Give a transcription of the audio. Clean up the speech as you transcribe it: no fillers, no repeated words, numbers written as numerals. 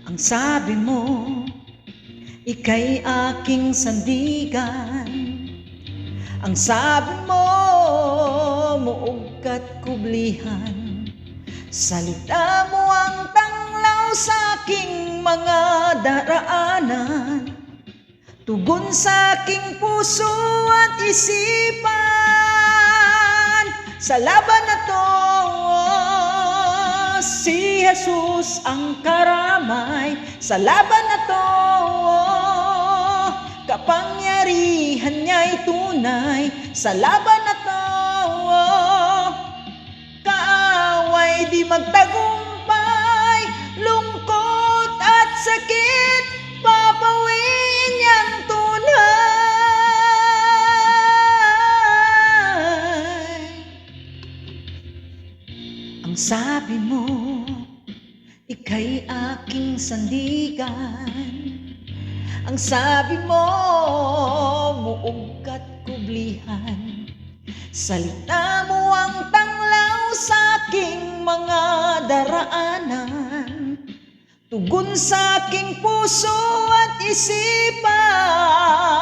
Ang sabi mo, ika'y aking sandigan. Ang sabi mo, muog ka't kublihan. Salita mo ang tanglaw sa aking mga daraanan, tugon sa aking puso at isipan. Sa laban na to, si Jesus ang karamay. Sa laban na to, kapangyarihan niya'y tunay. Sa laban na to, kaaway di magtagumpay. Lungkot at sakit, papawin niyang tunay. Ang sabi mo, ika'y aking sandigan. Ang sabi mo, muog ka't kublihan. Salita mo ang tanglaw sa aking mga daraanan, tugon sa aking puso at isipan.